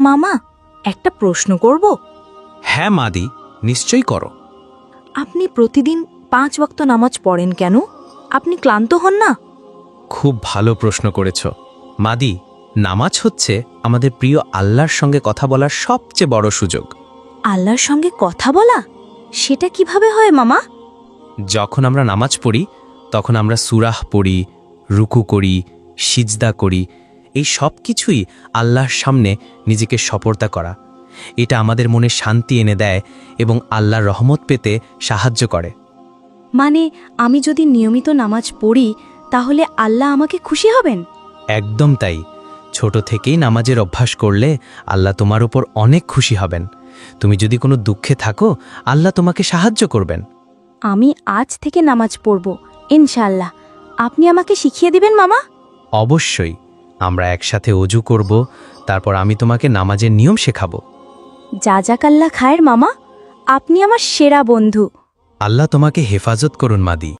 মামা, একটা প্রশ্ন করব? হ্যাঁ মাদি, নিশ্চয়ই করো। আপনি প্রতিদিন 5 ওয়াক্ত নামাজ পড়েন কেন? আপনি ক্লান্ত হন না? খুব ভালো প্রশ্ন করেছ মাদি। নামাজ হচ্ছে আমাদের প্রিয় আল্লাহর সঙ্গে কথা বলার সবচেয়ে বড় সুযোগ। আল্লাহর সঙ্গে কথা বলা? সেটা কিভাবে হয় মামা? যখন আমরা নামাজ পড়ি তখন আমরা সূরাহ পড়ি, রুকু করি, সিজদা করি। এই সব কিছুই আল্লাহর সামনে নিজেকে সোপর্দ করা। এটা আমাদের মনে শান্তি এনে দেয় এবং আল্লাহর রহমত পেতে সাহায্য করে। মানে আমি যদি নিয়মিত নামাজ পড়ি তাহলে আল্লাহ আমাকে খুশি হবেন? একদম তাই। ছোট থেকেই নামাজের অভ্যাস করলে আল্লাহ তোমার উপর অনেক খুশি হবেন। তুমি যদি কোনো দুঃখে থাকো, আল্লাহ তোমাকে সাহায্য করবেন। আমি আজ থেকে নামাজ পড়ব ইনশাআল্লাহ। আপনি আমাকে শিখিয়ে দিবেন মামা? অবশ্যই। আমরা একসাথে অজু করব, তারপর আমি তোমাকে নামাজের নিয়ম শেখাবো। জাজাকাল্লাহ খায়ের মামা, আপনি আমার সেরা বন্ধু। আল্লাহ তোমাকে হেফাজত করুন মাদি।